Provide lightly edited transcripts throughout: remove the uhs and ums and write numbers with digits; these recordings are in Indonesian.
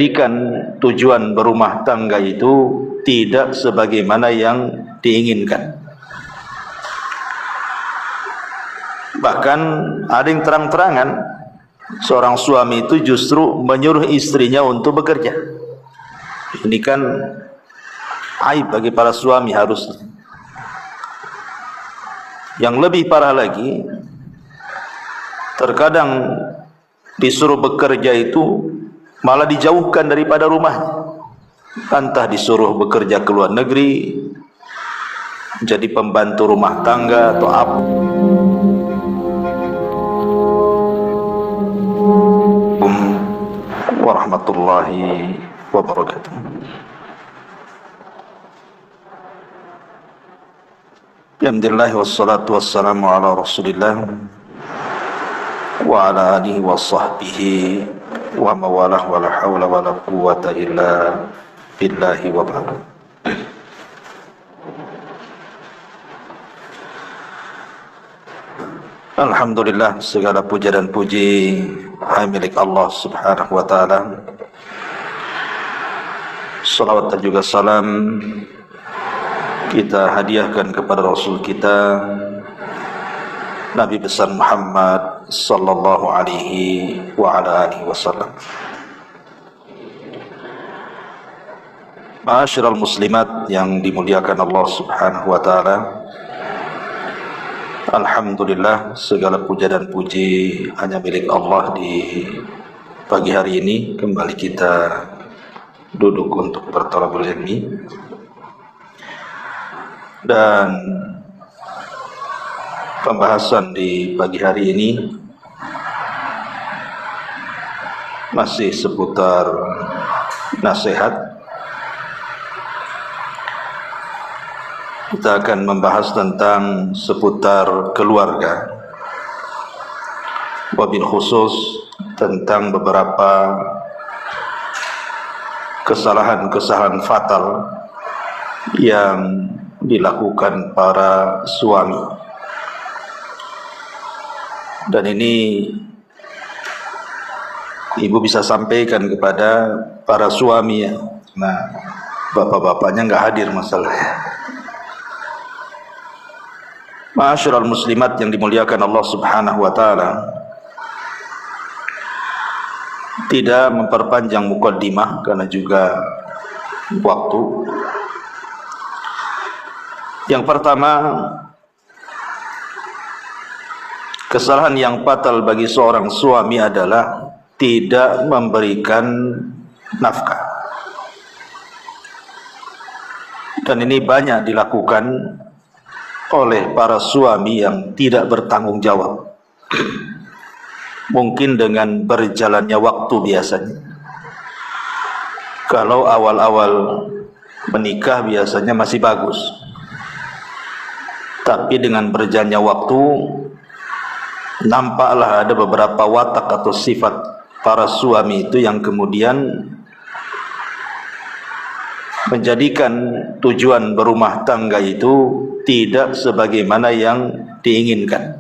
Jadikan tujuan berumah tangga itu tidak sebagaimana yang diinginkan. Bahkan ada yang terang-terangan seorang suami itu justru menyuruh istrinya untuk bekerja. Ini kan aib bagi para suami harusnya. Yang lebih parah lagi, terkadang disuruh bekerja itu malah dijauhkan daripada rumahnya. Entah disuruh bekerja ke luar negeri, jadi pembantu rumah tangga atau apa. Warahmatullahi wabarakatuh. Alhamdulillah wassalatu wassalamu ala Rasulillah wa ala alihi wa sahbihi wa mawalah wa la hawla wa la quwwata illa billahi wa ba'd. Alhamdulillah, segala puja dan puji hanya milik Allah subhanahu wa ta'ala. Salawat dan juga salam kita hadiahkan kepada Rasul kita Nabi besar Muhammad sallallahu alaihi wa ala alihi wasallam. Ma'asyiral muslimat yang dimuliakan Allah subhanahu wa ta'ala, alhamdulillah, segala puja dan puji hanya milik Allah. Di pagi hari ini kembali kita duduk untuk bertalabul ilmi, dan pembahasan di pagi hari ini masih seputar nasihat. Kita akan membahas tentang seputar keluarga, wabil khusus tentang beberapa kesalahan-kesalahan fatal yang dilakukan para suami. Dan ini ibu bisa sampaikan kepada para suami ya. Nah, bapak-bapaknya nggak hadir masalahnya. Ma'asyiral muslimat yang dimuliakan Allah subhanahu wa ta'ala, tidak memperpanjang mukaddimah karena juga waktu. Yang pertama, kesalahan yang fatal bagi seorang suami adalah tidak memberikan nafkah. Dan ini banyak dilakukan oleh para suami yang tidak bertanggung jawab. Mungkin dengan berjalannya waktu biasanya. Kalau awal-awal menikah biasanya masih bagus. Tapi dengan berjalannya waktu, nampaklah ada beberapa watak atau sifat para suami itu yang kemudian menjadikan tujuan berumah tangga itu tidak sebagaimana yang diinginkan.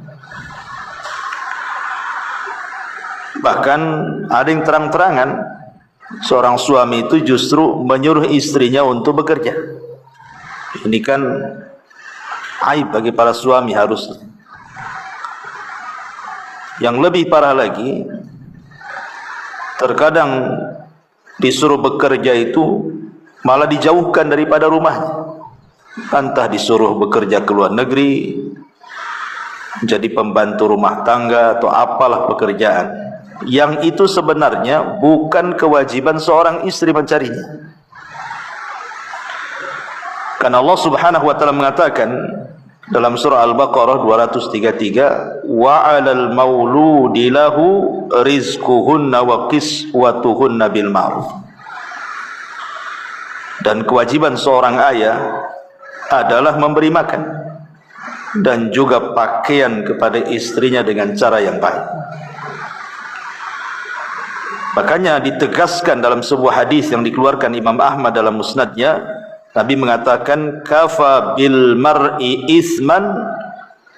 Bahkan ada yang terang-terangan seorang suami itu justru menyuruh istrinya untuk bekerja. Ini kan aib bagi para suami harusnya. Yang lebih parah lagi, terkadang disuruh bekerja itu malah dijauhkan daripada rumahnya. Entah disuruh bekerja ke luar negeri, jadi pembantu rumah tangga atau apalah pekerjaan, yang itu sebenarnya bukan kewajiban seorang istri mencarinya. Karena Allah subhanahu wa ta'ala mengatakan dalam surah Al-Baqarah 233, wa 'alal mauludi lahu rizquhunna wa qiswatuhunna bil ma'ruf. Dan kewajiban seorang ayah adalah memberi makan dan juga pakaian kepada istrinya dengan cara yang baik. Makanya ditegaskan dalam sebuah hadis yang dikeluarkan Imam Ahmad dalam musnadnya, Nabi mengatakan, kafa bil mar'i isman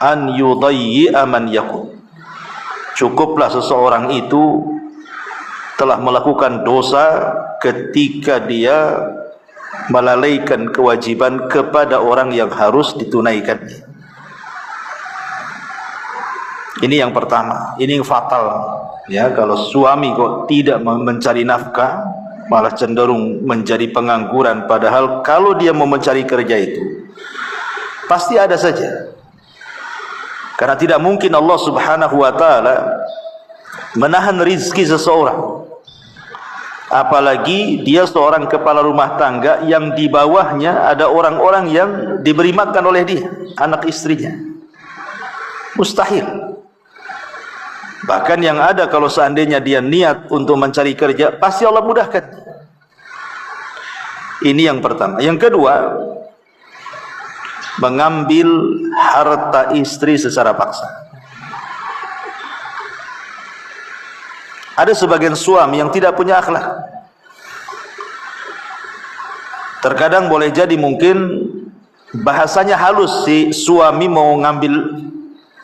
an yudayyi'a man yakun. Cukuplah seseorang itu telah melakukan dosa ketika dia melalaikan kewajiban kepada orang yang harus ditunaikan. Ini yang pertama, ini yang fatal ya. Kalau suami kok tidak mencari nafkah, malah cenderung menjadi pengangguran, padahal kalau dia mau mencari kerja itu pasti ada saja. Karena tidak mungkin Allah Subhanahu wa taala menahan rizki seseorang, apalagi dia seorang kepala rumah tangga yang di bawahnya ada orang-orang yang diberi makan oleh dia, anak istrinya. Mustahil. Bahkan yang ada, kalau seandainya dia niat untuk mencari kerja, pasti Allah mudahkan. Ini yang pertama. Yang kedua, mengambil harta istri secara paksa. Ada sebagian suami yang tidak punya akhlak. Terkadang boleh jadi mungkin bahasanya halus, si suami mau ngambil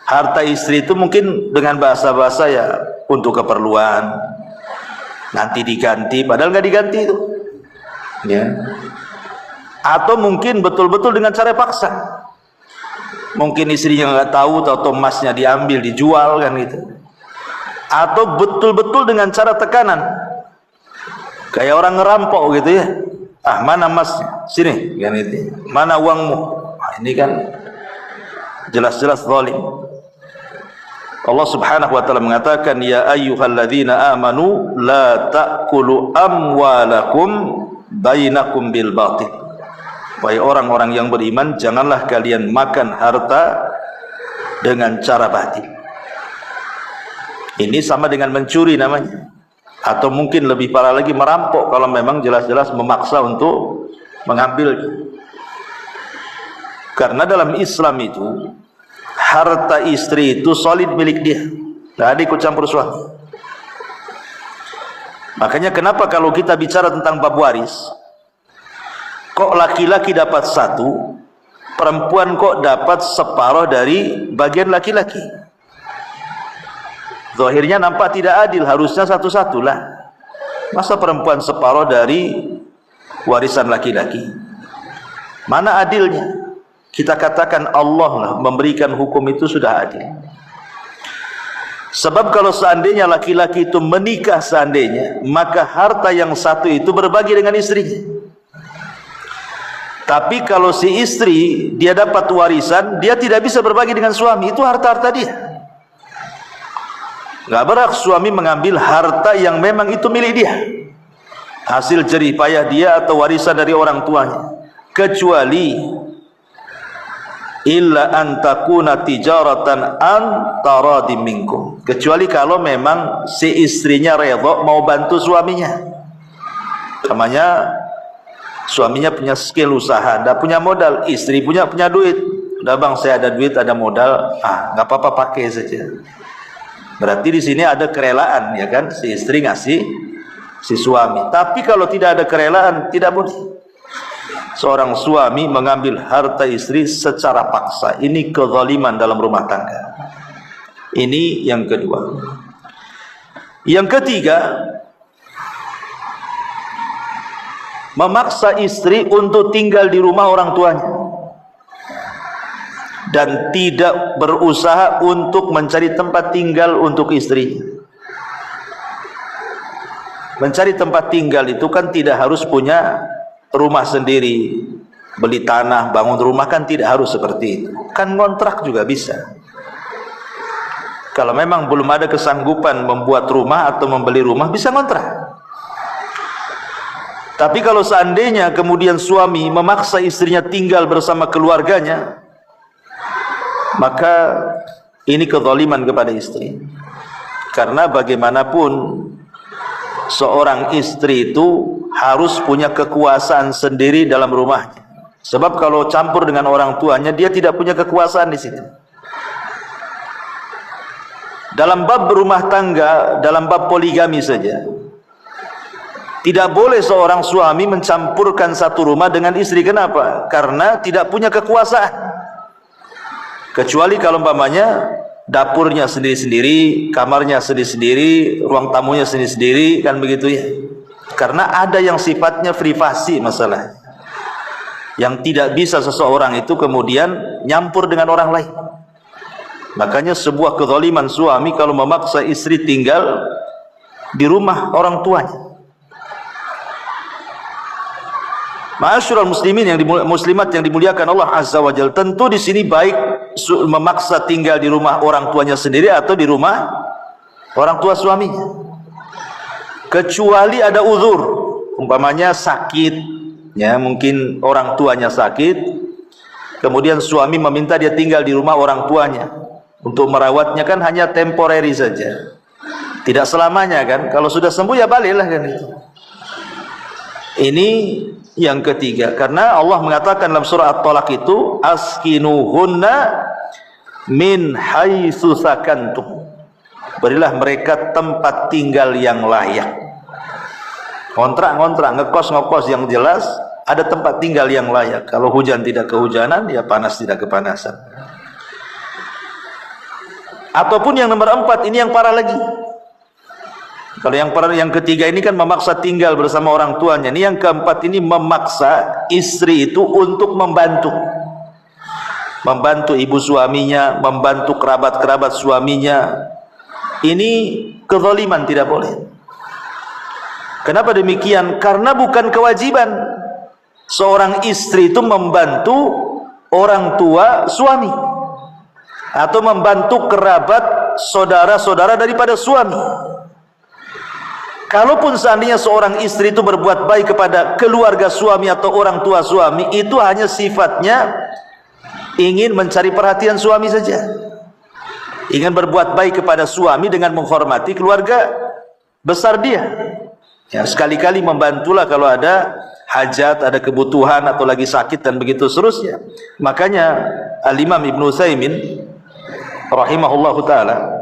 harta istri itu mungkin dengan bahasa-bahasa ya untuk keperluan, nanti diganti, padahal nggak diganti itu ya. Atau mungkin betul-betul dengan cara paksa, mungkin istrinya nggak tahu, atau emasnya diambil dijual kan gitu. Atau betul-betul dengan cara tekanan, kayak orang ngerampok gitu ya. Ah, mana emasnya, sini kan itu, mana uangmu. Nah, ini kan jelas-jelas zalim. Allah Subhanahu wa taala mengatakan, ya ayyuhalladzina amanu la ta'kulu amwalakum bainakum bil batil. Wahai orang-orang yang beriman, janganlah kalian makan harta dengan cara batil. Ini sama dengan mencuri namanya, atau mungkin lebih parah lagi merampok kalau memang jelas-jelas memaksa untuk mengambil. Karena dalam Islam itu harta istri itu solid milik dia, tidak ada ikut campur suami. Makanya kenapa kalau kita bicara tentang bab waris, kok laki-laki dapat satu, perempuan kok dapat separuh dari bagian laki-laki? Zahirnya nampak tidak adil, harusnya satu-satu lah. Masa perempuan separuh dari warisan laki-laki? Mana adilnya? Kita katakan Allah lah memberikan hukum itu sudah adil. Sebab kalau seandainya laki-laki itu menikah seandainya, maka harta yang satu itu berbagi dengan istrinya. Tapi kalau si istri dia dapat warisan, dia tidak bisa berbagi dengan suami, itu harta-harta dia. Gak berhak suami mengambil harta yang memang itu milik dia, hasil jerih payah dia atau warisan dari orang tuanya, kecuali illa an takuna tijaratan an taradim minkum, kecuali kalau memang si istrinya redha mau bantu suaminya. Namanya suaminya punya skill usaha, ndak punya modal, istri punya duit. Udah bang, saya ada duit, ada modal, nggak apa-apa pakai saja. Berarti di sini ada kerelaan, ya kan? Si istri ngasih si suami. Tapi kalau tidak ada kerelaan, tidak boleh seorang suami mengambil harta istri secara paksa. Ini kezaliman dalam rumah tangga. Ini yang kedua. Yang ketiga, memaksa istri untuk tinggal di rumah orang tuanya dan tidak berusaha untuk mencari tempat tinggal untuk istrinya. Mencari tempat tinggal itu kan tidak harus punya rumah sendiri, beli tanah, bangun rumah, kan tidak harus seperti itu. Kan ngontrak juga bisa. Kalau memang belum ada kesanggupan membuat rumah atau membeli rumah, bisa ngontrak. Tapi kalau seandainya kemudian suami memaksa istrinya tinggal bersama keluarganya, maka ini kezaliman kepada istri. Karena bagaimanapun seorang istri itu harus punya kekuasaan sendiri dalam rumahnya. Sebab kalau campur dengan orang tuanya, dia tidak punya kekuasaan di situ. Dalam bab berumah tangga, dalam bab poligami saja, tidak boleh seorang suami mencampurkan satu rumah dengan istri. Kenapa? Karena tidak punya kekuasaan. Kecuali kalau umpamanya dapurnya sendiri-sendiri, kamarnya sendiri-sendiri, ruang tamunya sendiri-sendiri, kan begitu ya. Karena ada yang sifatnya privasi masalah, yang tidak bisa seseorang itu kemudian nyampur dengan orang lain. Makanya sebuah kezaliman suami kalau memaksa istri tinggal di rumah orang tuanya. Ma'asyiral muslimin muslimat yang dimuliakan Allah Azza wa Jalla, tentu di sini baik memaksa tinggal di rumah orang tuanya sendiri atau di rumah orang tua suaminya. Kecuali ada uzur, umpamanya sakit, ya mungkin orang tuanya sakit, kemudian suami meminta dia tinggal di rumah orang tuanya untuk merawatnya, kan hanya temporary saja, tidak selamanya kan. Kalau sudah sembuh ya baliklah kan itu. Ini yang ketiga, karena Allah mengatakan dalam surah At-Talaq itu, askinuhunna min haitsu sakantum, berilah mereka tempat tinggal yang layak. Ngontrak, ngekos yang jelas, ada tempat tinggal yang layak. Kalau hujan tidak kehujanan, ya panas tidak kepanasan. Ataupun yang nomor 4, ini yang parah lagi. Kalau yang ketiga ini kan memaksa tinggal bersama orang tuanya. Ini yang keempat, ini memaksa istri itu untuk membantu ibu suaminya, membantu kerabat-kerabat suaminya. Ini kezaliman, tidak boleh. Kenapa demikian? Karena bukan kewajiban seorang istri itu membantu orang tua suami atau membantu kerabat saudara-saudara daripada suami. Kalaupun seandainya seorang istri itu berbuat baik kepada keluarga suami atau orang tua suami, itu hanya sifatnya ingin mencari perhatian suami saja, ingin berbuat baik kepada suami dengan menghormati keluarga besar dia. Ya, sekali-kali membantulah kalau ada hajat, ada kebutuhan atau lagi sakit dan begitu seterusnya. Makanya Al-Imam Ibnu Utsaimin rahimahullahu taala,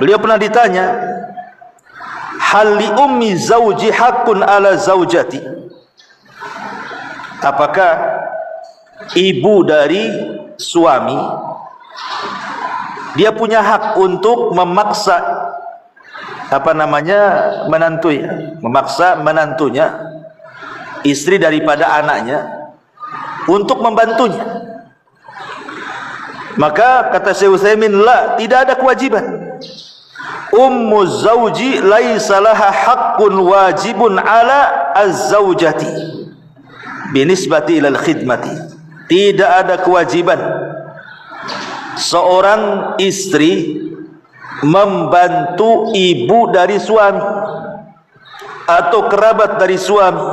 beliau pernah ditanya, hal li ummi zauji haqqun ala zaujati, apakah ibu dari suami dia punya hak untuk memaksa memaksa menantunya, istri daripada anaknya, untuk membantunya? Maka kata Syekh Utsaimin, la, tidak ada kewajiban. Ummu zauji laisa laha haqqun wajibun ala az-zaujati binisbati ilal khidmati. Tidak ada kewajiban seorang istri membantu ibu dari suami atau kerabat dari suami.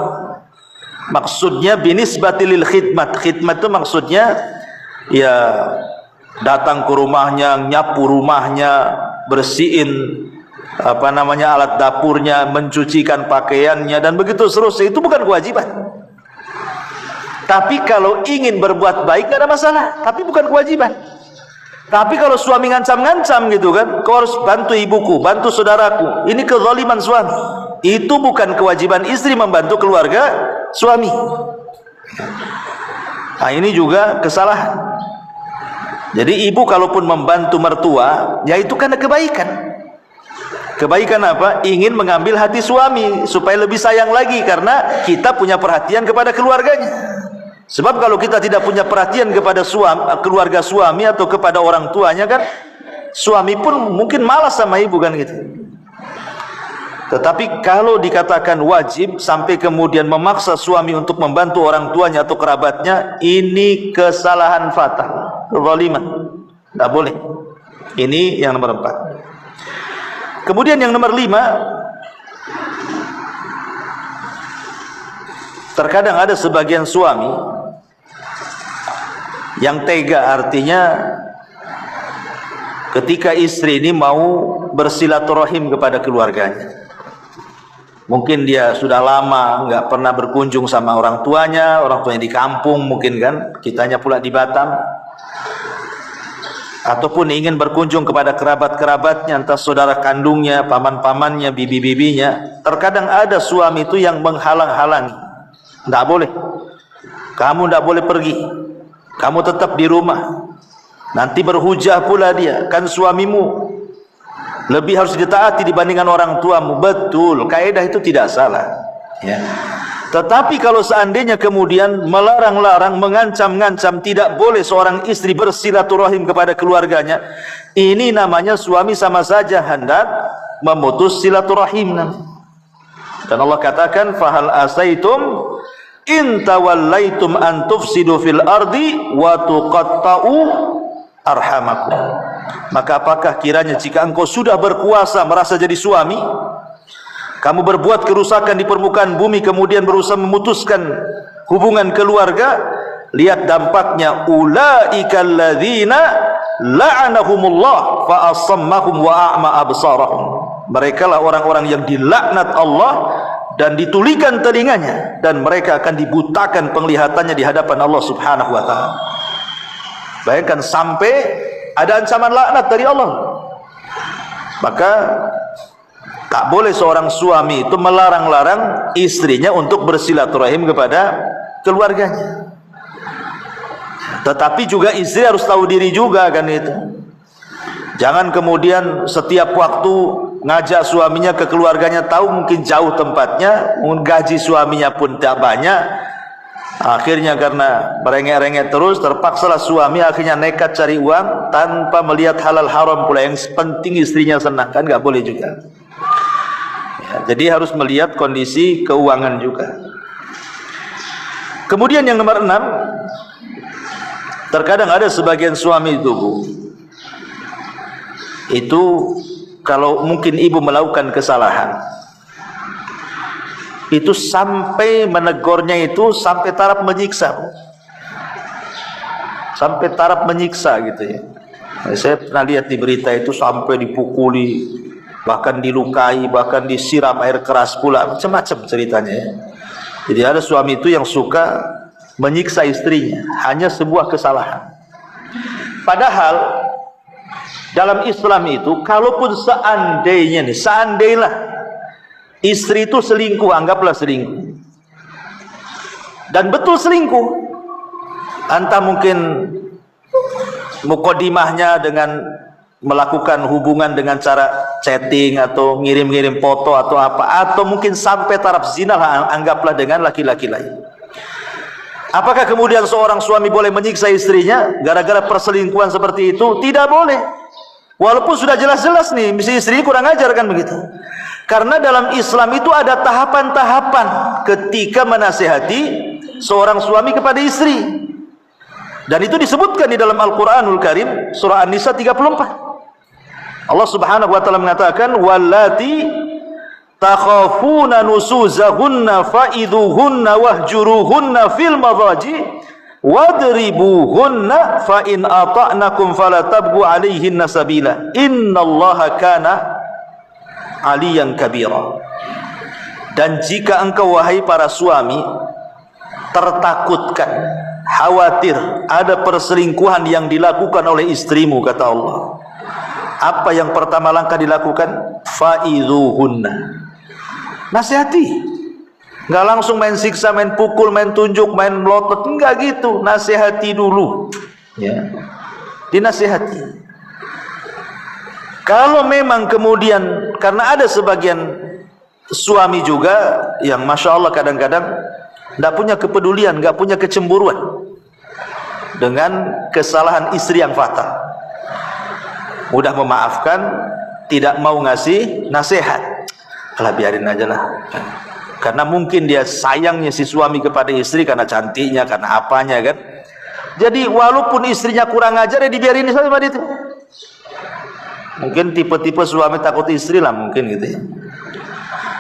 Maksudnya binisbati lil khidmat. Khidmat itu maksudnya ya datang ke rumahnya, nyapu rumahnya, bersihin alat dapurnya, mencucikan pakaiannya dan begitu seterusnya. Itu bukan kewajiban. Tapi kalau ingin berbuat baik tidak ada masalah, tapi bukan kewajiban. Tapi kalau suami ngancam-ngancam gitu kan, kau harus bantu ibuku, bantu saudaraku, ini kezaliman suami. Itu bukan kewajiban istri membantu keluarga suami. Nah, ini juga kesalahan. Jadi ibu kalaupun membantu mertua, ya itu karena kebaikan. Kebaikan apa? Ingin mengambil hati suami supaya lebih sayang lagi, karena kita punya perhatian kepada keluarganya. Sebab kalau kita tidak punya perhatian kepada keluarga suami atau kepada orang tuanya kan, suami pun mungkin malas sama ibu kan gitu. Tetapi kalau dikatakan wajib sampai kemudian memaksa suami untuk membantu orang tuanya atau kerabatnya, ini kesalahan fatal, kezaliman. Tidak boleh. Ini yang nomor 4. Kemudian yang nomor 5, terkadang ada sebagian suami yang tega, artinya ketika istri ini mau bersilaturahim kepada keluarganya. Mungkin dia sudah lama nggak pernah berkunjung sama orang tuanya di kampung mungkin kan, kitanya pula di Batam. Ataupun ingin berkunjung kepada kerabat-kerabatnya, entah saudara kandungnya, paman-pamannya, bibi-bibinya. Terkadang ada suami itu yang menghalang-halangi. Tidak boleh, kamu tidak boleh pergi, kamu tetap di rumah. Nanti berhujah pula dia, kan suamimu lebih harus ditaati dibandingkan orang tuamu. Betul, kaidah itu tidak salah, ya. Tetapi kalau seandainya kemudian melarang-larang, mengancam-ngancam tidak boleh seorang istri bersilaturahim kepada keluarganya, ini namanya suami sama saja hendak memutus silaturahim. Dan Allah katakan, fahal asaitum in tawallaitum an tufsidu fil ardi wa tuqatta'u arhamakum. Maka apakah kiranya jika engkau sudah berkuasa merasa jadi suami, kamu berbuat kerusakan di permukaan bumi, kemudian berusaha memutuskan hubungan keluarga, lihat dampaknya, ulaika alladzina la'anahumullah fa asammahum wa a'ma absarahum. Mereka lah orang-orang yang dilaknat Allah dan ditulikan telinganya, dan mereka akan dibutakan penglihatannya di hadapan Allah Subhanahu wa taala. Bayangkan sampai ada ancaman laknat dari Allah. Maka tak boleh seorang suami itu melarang-larang istrinya untuk bersilaturahim kepada keluarganya. Tetapi juga istri harus tahu diri juga, kan itu. Jangan kemudian setiap waktu ngajak suaminya ke keluarganya, tahu mungkin jauh tempatnya, mungkin gaji suaminya pun tak banyak. Akhirnya karena merengek-rengek terus, terpaksalah suami akhirnya nekat cari uang tanpa melihat halal haram pula. Yang penting istrinya senang, kan nggak boleh juga. Ya, jadi harus melihat kondisi keuangan juga. Kemudian yang nomor 6, terkadang ada sebagian suami itu kalau mungkin ibu melakukan kesalahan, itu sampai menegurnya itu sampai taraf menyiksa, sampai taraf menyiksa gitu ya. Saya pernah lihat di berita itu sampai dipukuli, bahkan dilukai, bahkan disiram air keras pula, macam-macam ceritanya ya. Jadi ada suami itu yang suka menyiksa istrinya hanya sebuah kesalahan. Padahal dalam Islam itu, kalaupun seandainya istri itu selingkuh, anggaplah selingkuh, dan betul selingkuh, entah mungkin mukodimahnya dengan melakukan hubungan dengan cara chatting atau ngirim-ngirim foto atau apa, atau mungkin sampai taraf zina, anggaplah dengan laki-laki lain. Apakah kemudian seorang suami boleh menyiksa istrinya gara-gara perselingkuhan seperti itu? Tidak boleh. Walaupun sudah jelas-jelas nih, misi istri kurang ajar, kan begitu. Karena dalam Islam itu ada tahapan-tahapan ketika menasihati seorang suami kepada istri. Dan itu disebutkan di dalam Al-Quranul Karim, surah An-Nisa 34. Allah Subhanahu wa taala mengatakan, wallati takhafuna nusuzahunna fa'idhuhunna wahjuruhunna fil madhaji wadribuhunna fa in ata'nakum fala tabghu 'alaihinna sabila innallaha kana 'aliyan kabira. Dan jika engkau wahai para suami tertakutkan, khawatir ada perselingkuhan yang dilakukan oleh istrimu, kata Allah, apa yang pertama langkah dilakukan? Fa'idhuhunna, nasihati. Nggak langsung main siksa, main pukul, main tunjuk, main melotot, enggak gitu. Nasihati dulu, ya, dinasihati. Kalau memang kemudian, karena ada sebagian suami juga yang masya Allah kadang-kadang nggak punya kepedulian, nggak punya kecemburuan dengan kesalahan istri yang fatal, mudah memaafkan, tidak mau ngasih nasihat. Alah, biarin aja lah. Karena mungkin dia sayangnya si suami kepada istri karena cantiknya, karena apanya, kan. Jadi walaupun istrinya kurang ajar, ya dibiarin saja pada itu. Mungkin tipe-tipe suami takut istri lah, mungkin gitu ya.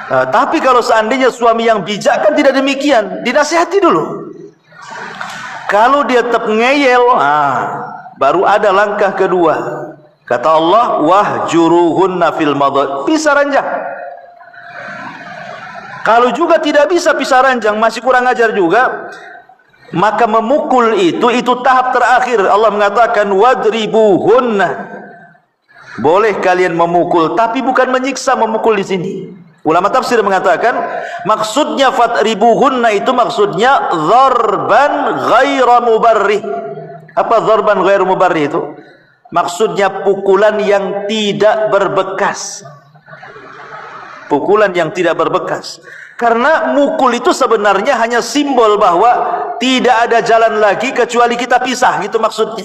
Tapi kalau seandainya suami yang bijak, kan tidak demikian, dinasihati dulu. Kalau dia tetap ngeyel, baru ada langkah kedua. Kata Allah, wahjuruhunna fil madhaji, pisah ranjang. Kalau juga tidak bisa pisah ranjang, masih kurang ajar juga, maka memukul itu tahap terakhir. Allah mengatakan wadribuhunna, boleh kalian memukul, tapi bukan menyiksa, memukul di sini. Ulama tafsir mengatakan maksudnya fatribuhunna itu maksudnya dzarban ghaira mubarrih. Apa dzarban ghair mubarrih itu? Maksudnya pukulan yang tidak berbekas. Pukulan yang tidak berbekas. Karena mukul itu sebenarnya hanya simbol bahwa tidak ada jalan lagi kecuali kita pisah, gitu maksudnya.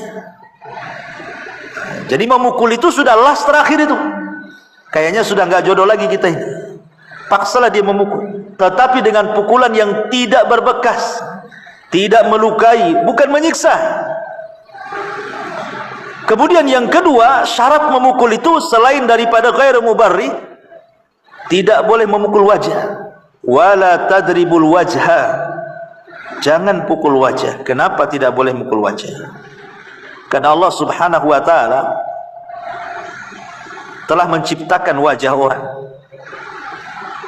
Jadi memukul itu sudah last terakhir itu. Kayaknya sudah nggak jodoh lagi kita ini. Paksalah dia memukul. Tetapi dengan pukulan yang tidak berbekas, tidak melukai, bukan menyiksa. Kemudian yang kedua, syarat memukul itu selain daripada ghairu mubarrih, tidak boleh memukul wajah. Wala tadribul wajha. Jangan pukul wajah. Kenapa tidak boleh memukul wajah? Karena Allah Subhanahu wa taala telah menciptakan wajah orang.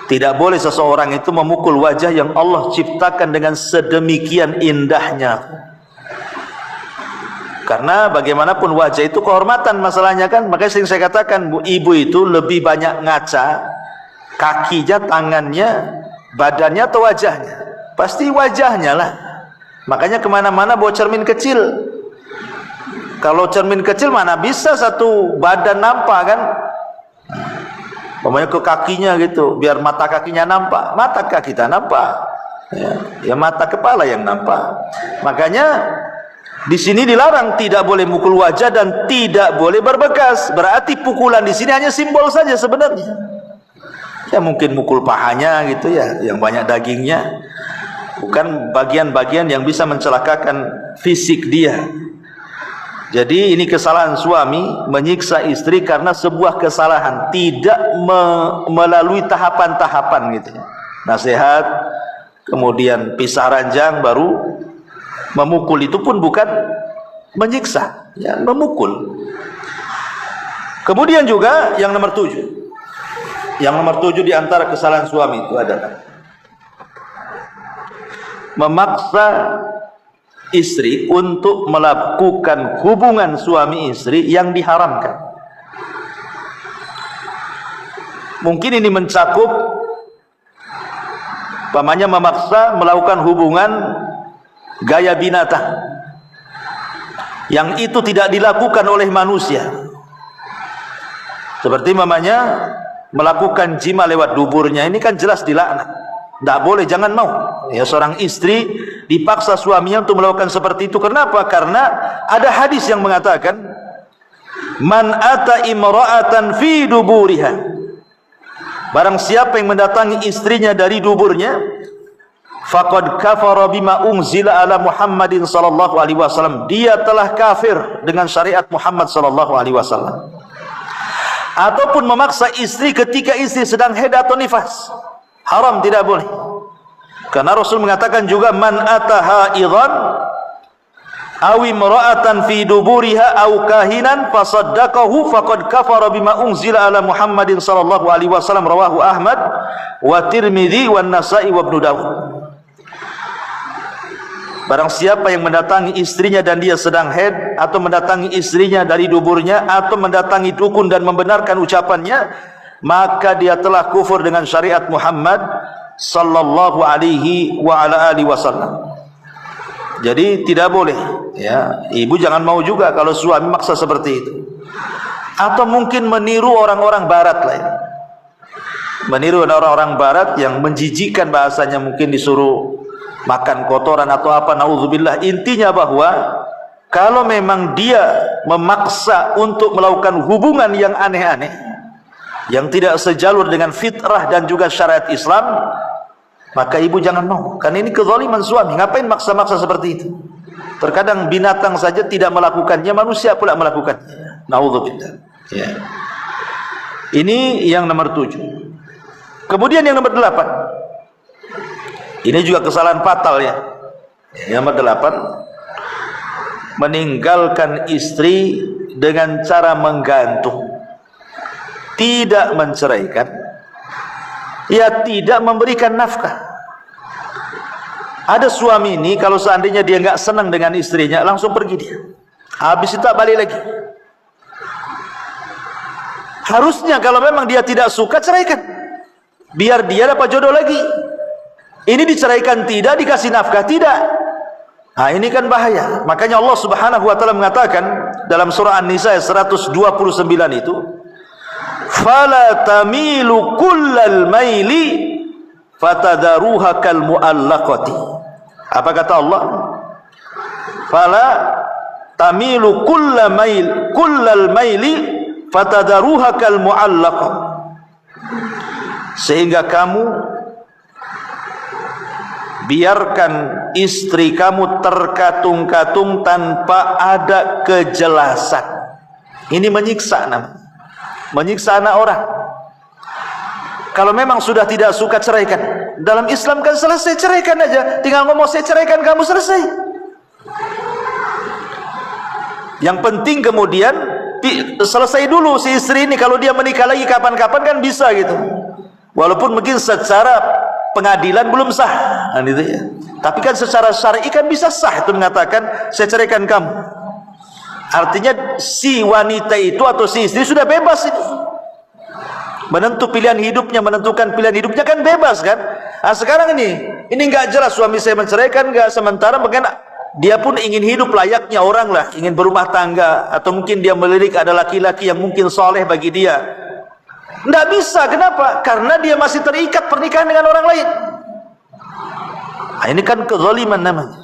Tidak boleh seseorang itu memukul wajah yang Allah ciptakan dengan sedemikian indahnya. Karena bagaimanapun wajah itu kehormatan masalahnya kan. Makanya sering saya katakan, ibu itu lebih banyak ngaca kakinya, tangannya, badannya atau wajahnya? Pasti wajahnya lah. Makanya kemana-mana bawa cermin kecil. Kalau cermin kecil mana bisa satu badan nampak kan? Pokoknya ke kakinya gitu, biar mata kakinya nampak. Mata kaki tak nampak, ya mata kepala yang nampak. Makanya di sini dilarang, tidak boleh mukul wajah dan tidak boleh berbekas. Berarti pukulan di sini hanya simbol saja sebenarnya. Ya mungkin mukul pahanya gitu ya, yang banyak dagingnya. Bukan bagian-bagian yang bisa mencelakakan fisik dia. Jadi ini kesalahan suami menyiksa istri karena sebuah kesalahan, tidak melalui tahapan-tahapan gitu. Nasihat, kemudian pisah ranjang, baru memukul. Itu pun bukan menyiksa, ya, memukul. Kemudian juga yang nomor 7. Yang nomor 7 di antara kesalahan suami itu adalah memaksa istri untuk melakukan hubungan suami istri yang diharamkan. Mungkin ini mencakup umpamanya memaksa melakukan hubungan gaya binatang yang itu tidak dilakukan oleh manusia. Seperti umpamanya melakukan jima lewat duburnya, ini kan jelas dilaknat. Tidak boleh, jangan mau. Ya, seorang istri dipaksa suaminya untuk melakukan seperti itu. Kenapa? Karena ada hadis yang mengatakan, man ata imra'atan fi duburiha. Barang siapa yang mendatangi istrinya dari duburnya, faqad kafara bima unzila ala Muhammadin sallallahu alaihi wasallam. Dia telah kafir dengan syariat Muhammad sallallahu alaihi wasallam. Ataupun memaksa istri ketika istri sedang haid atau nifas. Haram, tidak boleh. Karena Rasul mengatakan juga, man ataha idhan awi imra'atan fi duburiha aw kahinan fasaddaqahu faqad kafara bima unzila ala Muhammadin sallallahu alaihi wasallam. Rawahu Ahmad wa Tirmidzi wa Nasa'i wa Ibnu Dawud. Barang siapa yang mendatangi istrinya dan dia sedang haid, atau mendatangi istrinya dari duburnya, atau mendatangi dukun dan membenarkan ucapannya, maka dia telah kufur dengan syariat Muhammad sallallahu alaihi wa ala alihi wasallam. Jadi tidak boleh, ya. Ibu jangan mau juga kalau suami maksa seperti itu. Atau mungkin meniru orang-orang barat lain. Meniru orang-orang barat yang menjijikkan bahasanya, mungkin disuruh makan kotoran atau apa, naudzubillah. Intinya bahwa kalau memang dia memaksa untuk melakukan hubungan yang aneh-aneh, yang tidak sejalur dengan fitrah dan juga syariat Islam, maka ibu jangan mau. Karena ini kezaliman suami. Ngapain maksa-maksa seperti itu? Terkadang binatang saja tidak melakukannya, manusia pula melakukannya. Naudzubillah. Ya. Ini yang nomor 7. Kemudian yang nomor 8. Ini juga kesalahan fatal ya. Yang nomor 8, meninggalkan istri dengan cara menggantung. Tidak menceraikan, ya tidak memberikan nafkah. Ada suami ini kalau seandainya dia nggak senang dengan istrinya, langsung pergi dia. Habis itu tak balik lagi. Harusnya kalau memang dia tidak suka, ceraikan, biar dia dapat jodoh lagi. Ini diceraikan tidak, dikasih nafkah tidak. Nah, ini kan bahaya. Makanya Allah Subhanahu wa taala mengatakan dalam surah An-Nisa 129 itu, "Fala tamilu kullal maili fatadaruha kal muallaqati." Apa kata Allah? Fala tamilu kullal maili fatadaruha kal muallaqah. Sehingga kamu biarkan istri kamu terkatung-katung tanpa ada kejelasan. Ini menyiksa anak orang. Kalau memang sudah tidak suka, ceraikan. Dalam Islam kan selesai, ceraikan aja. Tinggal ngomong saya ceraikan kamu, selesai. Yang penting kemudian selesai dulu si istri ini. Kalau dia menikah lagi kapan-kapan kan bisa gitu. Walaupun mungkin secara pengadilan belum sah, kan gitu ya. Tapi kan secara syar'i kan bisa sah itu mengatakan saya ceraikan kamu. Artinya si wanita itu atau si istri sudah bebas itu. Menentukan pilihan hidupnya kan bebas kan. Nah, sekarang ini nggak jelas suami saya menceraikan nggak, sementara mungkin dia pun ingin hidup layaknya orang lah, ingin berumah tangga, atau mungkin dia melirik ada laki-laki yang mungkin soleh bagi dia. Nggak bisa, kenapa? Karena dia masih terikat pernikahan dengan orang lain. Nah, ini kan kezaliman namanya.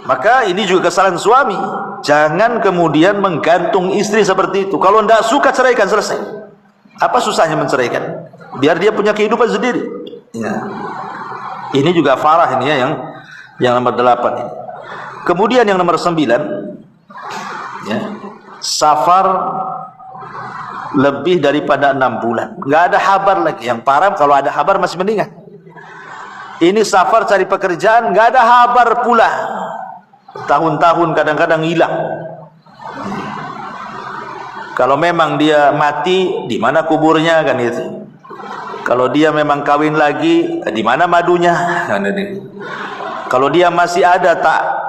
Maka ini juga kesalahan suami. Jangan kemudian menggantung istri seperti itu. Kalau nggak suka, ceraikan, selesai. Apa susahnya menceraikan? Biar dia punya kehidupan sendiri. Ya. Ini juga farah ini ya, yang nomor 8 ini. Kemudian yang nomor 9 ya, safar lebih daripada 6 bulan, nggak ada kabar lagi. Yang parah kalau ada kabar masih mendingan. Ini safar cari pekerjaan, nggak ada kabar pula. Tahun-tahun kadang-kadang hilang. Kalau memang dia mati, di mana kuburnya kan itu. Kalau dia memang kawin lagi, di mana madunya kan itu. Kalau dia masih ada,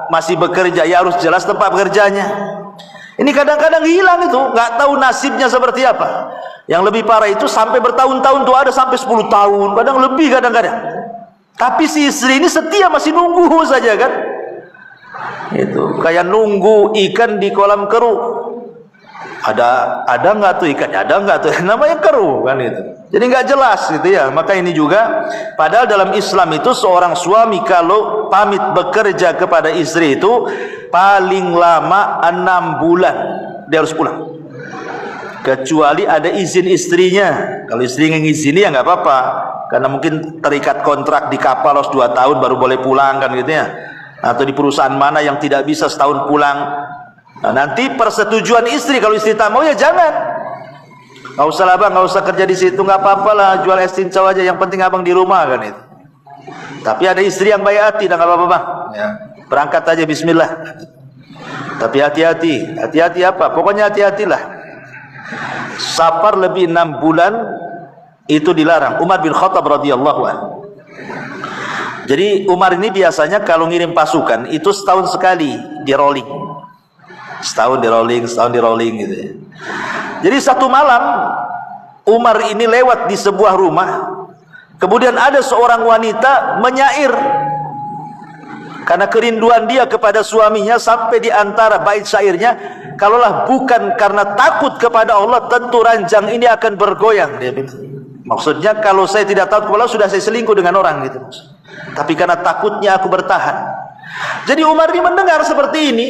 masih bekerja, ya harus jelas tempat bekerjanya. Ini kadang-kadang hilang itu, nggak tahu nasibnya seperti apa. Yang lebih parah itu sampai bertahun-tahun tuh, ada sampai 10 tahun, kadang lebih kadang-kadang. Tapi si istri ini setia, masih nunggu saja kan. Itu kayak nunggu ikan di kolam keru. Ada nggak tuh ikannya? Ada nggak tuh? Namanya keru kan itu. Jadi nggak jelas gitu ya. Maka ini juga, padahal dalam Islam itu seorang suami kalau pamit bekerja kepada istri itu paling lama 6 bulan dia harus pulang. Kecuali ada izin istrinya. Kalau istri ngizini ya nggak apa-apa, karena mungkin terikat kontrak di kapal harus 2 tahun baru boleh pulang kan gitu ya. Atau di perusahaan mana yang tidak bisa setahun pulang. Nah, nanti persetujuan istri, kalau istri tak mau ya jangan. Nggak usah lah bang, nggak usah kerja di situ, nggak apa-apa lah, jual es cincau aja, yang penting abang di rumah kan itu. Tapi ada istri yang baik hati, nggak apa-apa bang, ya, berangkat aja bismillah. Tapi hati-hati apa? Pokoknya hati-hatilah. Safar lebih 6 bulan itu dilarang. Umar bin Khattab radhiyallahu anhu. Jadi Umar ini biasanya kalau ngirim pasukan itu setahun sekali di rolling. Setahun di rolling gitu ya. Jadi satu malam Umar ini lewat di sebuah rumah, kemudian ada seorang wanita menyair karena kerinduan dia kepada suaminya, sampai di antara bait syairnya, kalaulah bukan karena takut kepada Allah, tentu ranjang ini akan bergoyang. Dia bilang, maksudnya kalau saya tidak takut kepada Allah, sudah saya selingkuh dengan orang gitu. Tapi karena takutnya aku bertahan. Jadi Umar ini mendengar seperti ini,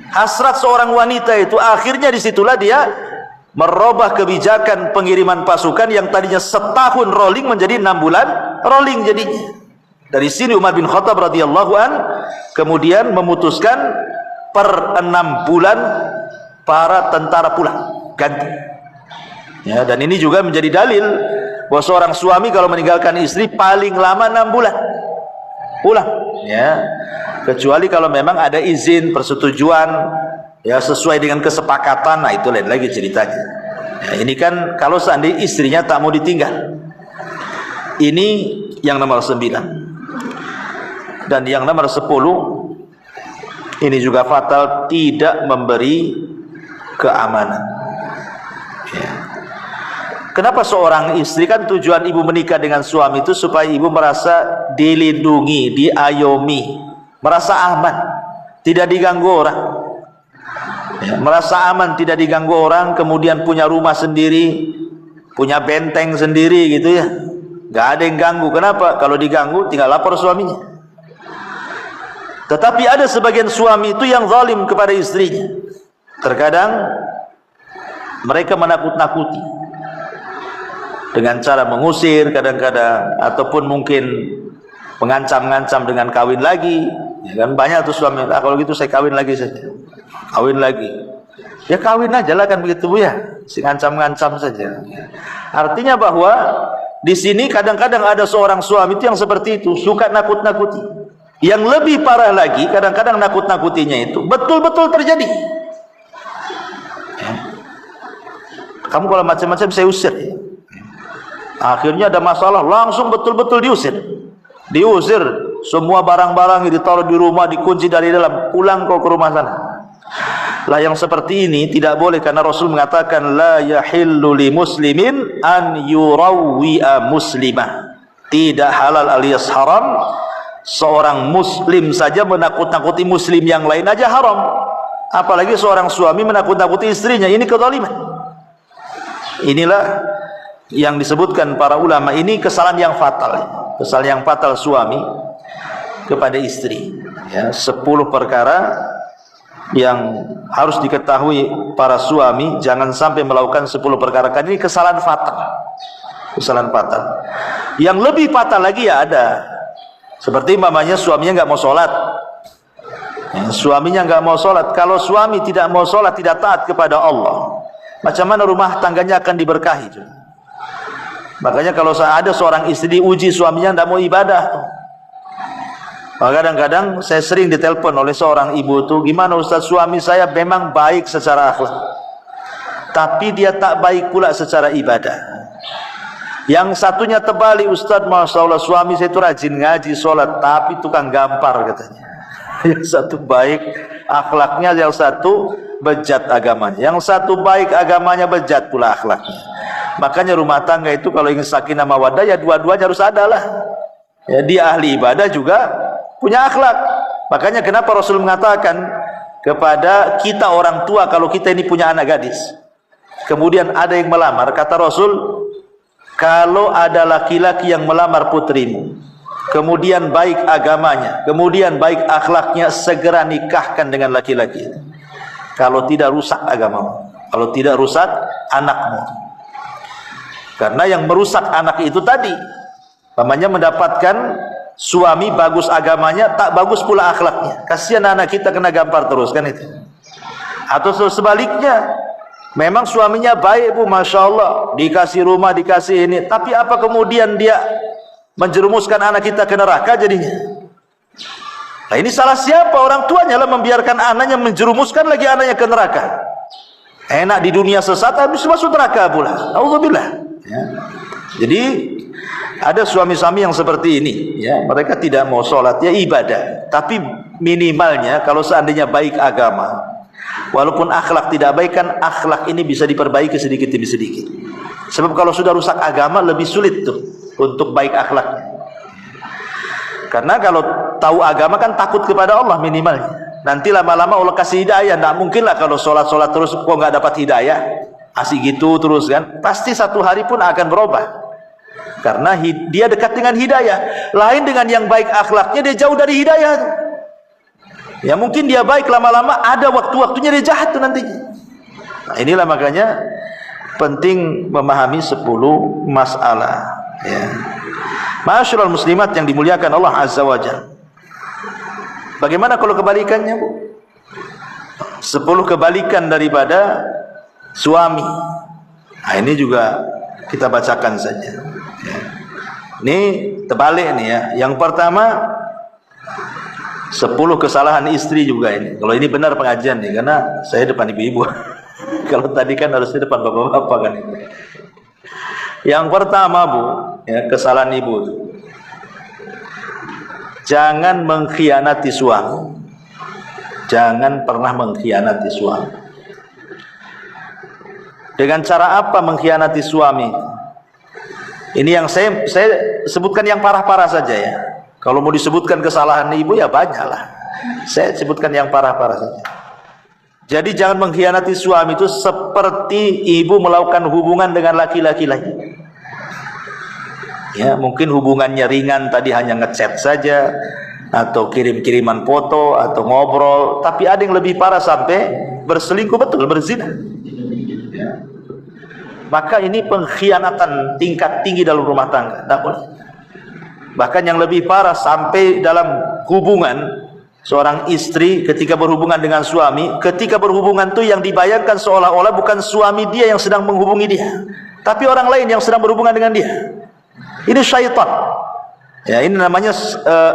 hasrat seorang wanita itu, akhirnya disitulah dia merubah kebijakan pengiriman pasukan yang tadinya setahun rolling menjadi 6 bulan rolling jadinya. Dari sini Umar bin Khattab radhiyallahu an kemudian memutuskan per 6 bulan para tentara pulang ganti. Ya, dan ini juga menjadi dalil bahwa seorang suami kalau meninggalkan istri paling lama 6 bulan pulang. Ya, kecuali kalau memang ada izin persetujuan ya sesuai dengan kesepakatan, nah itu lain lagi ceritanya. Ya, ini kan kalau seandainya istrinya tak mau ditinggal. Ini yang nomor 9. Dan yang nomor 10 ini juga fatal, tidak memberi keamanan. Ya. Kenapa seorang istri, kan tujuan ibu menikah dengan suami itu supaya ibu merasa dilindungi, diayomi. merasa aman, tidak diganggu orang. Ya, merasa aman, tidak diganggu orang, kemudian punya rumah sendiri, punya benteng sendiri gitu ya. Gak ada yang ganggu. Kenapa? Kalau diganggu tinggal lapor suaminya. Tetapi ada sebagian suami itu yang zalim kepada istrinya. Terkadang mereka menakut-nakuti dengan cara mengusir kadang-kadang, ataupun mungkin mengancam-ngancam dengan kawin lagi. Ya kan banyak tuh suami, kalau gitu saya kawin lagi saja. Kawin lagi. Ya kawin aja lah kan begitu Bu ya. Si ngancam-ngancam saja. Artinya bahwa di sini kadang-kadang ada seorang suami itu yang seperti itu, suka nakut-nakuti. Yang lebih parah lagi, kadang-kadang nakut-nakutinya itu betul-betul terjadi. Ya. Kamu kalau macam-macam saya usir. Ya. Akhirnya ada masalah, langsung betul-betul diusir. Diusir, semua barang-barang ditaruh di rumah, dikunci dari dalam, pulang kau ke rumah sana. Lah yang seperti ini tidak boleh, karena Rasul mengatakan la yahillu li muslimin an yurawwi'a muslimah. Tidak halal alias haram seorang muslim saja menakut-nakuti muslim yang lain aja haram. Apalagi seorang suami menakut-nakuti istrinya, ini kezaliman. Inilah yang disebutkan para ulama, ini kesalahan yang fatal. Kesalahan yang fatal suami kepada istri. Ya, 10 perkara yang harus diketahui para suami, jangan sampai melakukan 10 perkara. Karena ini kesalahan fatal. Kesalahan fatal. Yang lebih fatal lagi ya ada. Seperti mamanya suaminya nggak mau sholat. Ya, suaminya nggak mau sholat. Kalau suami tidak mau sholat, tidak taat kepada Allah, macam mana rumah tangganya akan diberkahi? Makanya kalau ada seorang istri diuji suaminya tidak mau ibadah, maka kadang-kadang saya sering ditelepon oleh seorang ibu itu, gimana Ustaz, suami saya memang baik secara akhlak, tapi dia tak baik pula secara ibadah. Yang satunya terbalik, Ustaz, Masya Allah, suami saya itu rajin ngaji, sholat, tapi tukang gampar katanya. Yang satu baik akhlaknya, yang satu bejat agamanya. Yang satu baik agamanya, bejat pula akhlaknya. Makanya rumah tangga itu kalau ingin sakinah mawaddah, ya dua-duanya harus ada lah. Ya, dia ahli ibadah juga punya akhlak. Makanya kenapa Rasul mengatakan kepada kita orang tua, kalau kita ini punya anak gadis, kemudian ada yang melamar, kata Rasul, kalau ada laki-laki yang melamar putrimu, kemudian baik agamanya, kemudian baik akhlaknya, segera nikahkan dengan laki-laki itu. Kalau tidak rusak agamamu, kalau tidak rusak anakmu. Karena yang merusak anak itu tadi, namanya mendapatkan suami bagus agamanya, tak bagus pula akhlaknya. Kasihan anak kita kena gampar terus kan itu. Atau sebaliknya, memang suaminya baik Bu, Masya Allah, dikasih rumah, dikasih ini, tapi apa kemudian dia menjerumuskan anak kita ke neraka jadinya? Nah ini salah siapa? Orang tuanya lah membiarkan anaknya menjerumuskan lagi anaknya ke neraka. Enak di dunia sesat, habis masuk neraka pula. Alhamdulillah. Ya. Jadi ada suami-suami yang seperti ini, ya, mereka tidak mau sholat, ya ibadah, tapi minimalnya kalau seandainya baik agama, walaupun akhlak tidak baik, kan akhlak ini bisa diperbaiki sedikit demi sedikit. Sebab kalau sudah rusak agama lebih sulit tuh untuk baik akhlaknya. Karena kalau tahu agama kan takut kepada Allah minimalnya. Nanti lama-lama Allah kasih hidayah. Tidak mungkin lah kalau sholat-sholat terus kok nggak dapat hidayah, asik gitu terus kan, pasti satu hari pun akan berubah. Karena dia dekat dengan hidayah. Lain dengan yang baik akhlaknya, dia jauh dari hidayah. Ya mungkin dia baik, lama-lama ada waktu-waktunya dia jahat tuh nantinya. Nah, inilah makanya penting memahami 10 masalah. Ya. Ma'asyiral muslimat yang dimuliakan Allah Azza wa Jalla. Bagaimana kalau kebalikannya Bu? 10 kebalikan daripada suami. Nah, ini juga kita bacakan saja. Ya. Ini terbalik nih ya. Yang pertama 10 kesalahan istri juga ini. Kalau ini benar pengajian nih, karena saya depan ibu-ibu. Kalau tadi kan harusnya depan bapak-bapak kan. Yang pertama Bu, ya, kesalahan ibu. Jangan mengkhianati suami. Jangan pernah mengkhianati suami. Dengan cara apa mengkhianati suami? Ini yang saya sebutkan yang parah-parah saja ya. Kalau mau disebutkan kesalahan ibu ya banyaklah. Saya sebutkan yang parah-parah saja. Jadi jangan mengkhianati suami itu seperti ibu melakukan hubungan dengan laki-laki lain. Ya, mungkin hubungannya ringan, tadi hanya ngechat saja, atau kirim-kiriman foto, atau ngobrol. Tapi ada yang lebih parah sampai berselingkuh, betul, berzina. Ya. Maka ini pengkhianatan tingkat tinggi dalam rumah tangga. Tidak boleh. Bahkan yang lebih parah sampai dalam hubungan. Seorang istri ketika berhubungan dengan suami, ketika berhubungan itu yang dibayangkan seolah-olah bukan suami dia yang sedang menghubungi dia, tapi orang lain yang sedang berhubungan dengan dia. Ini syaitan. Ya, ini namanya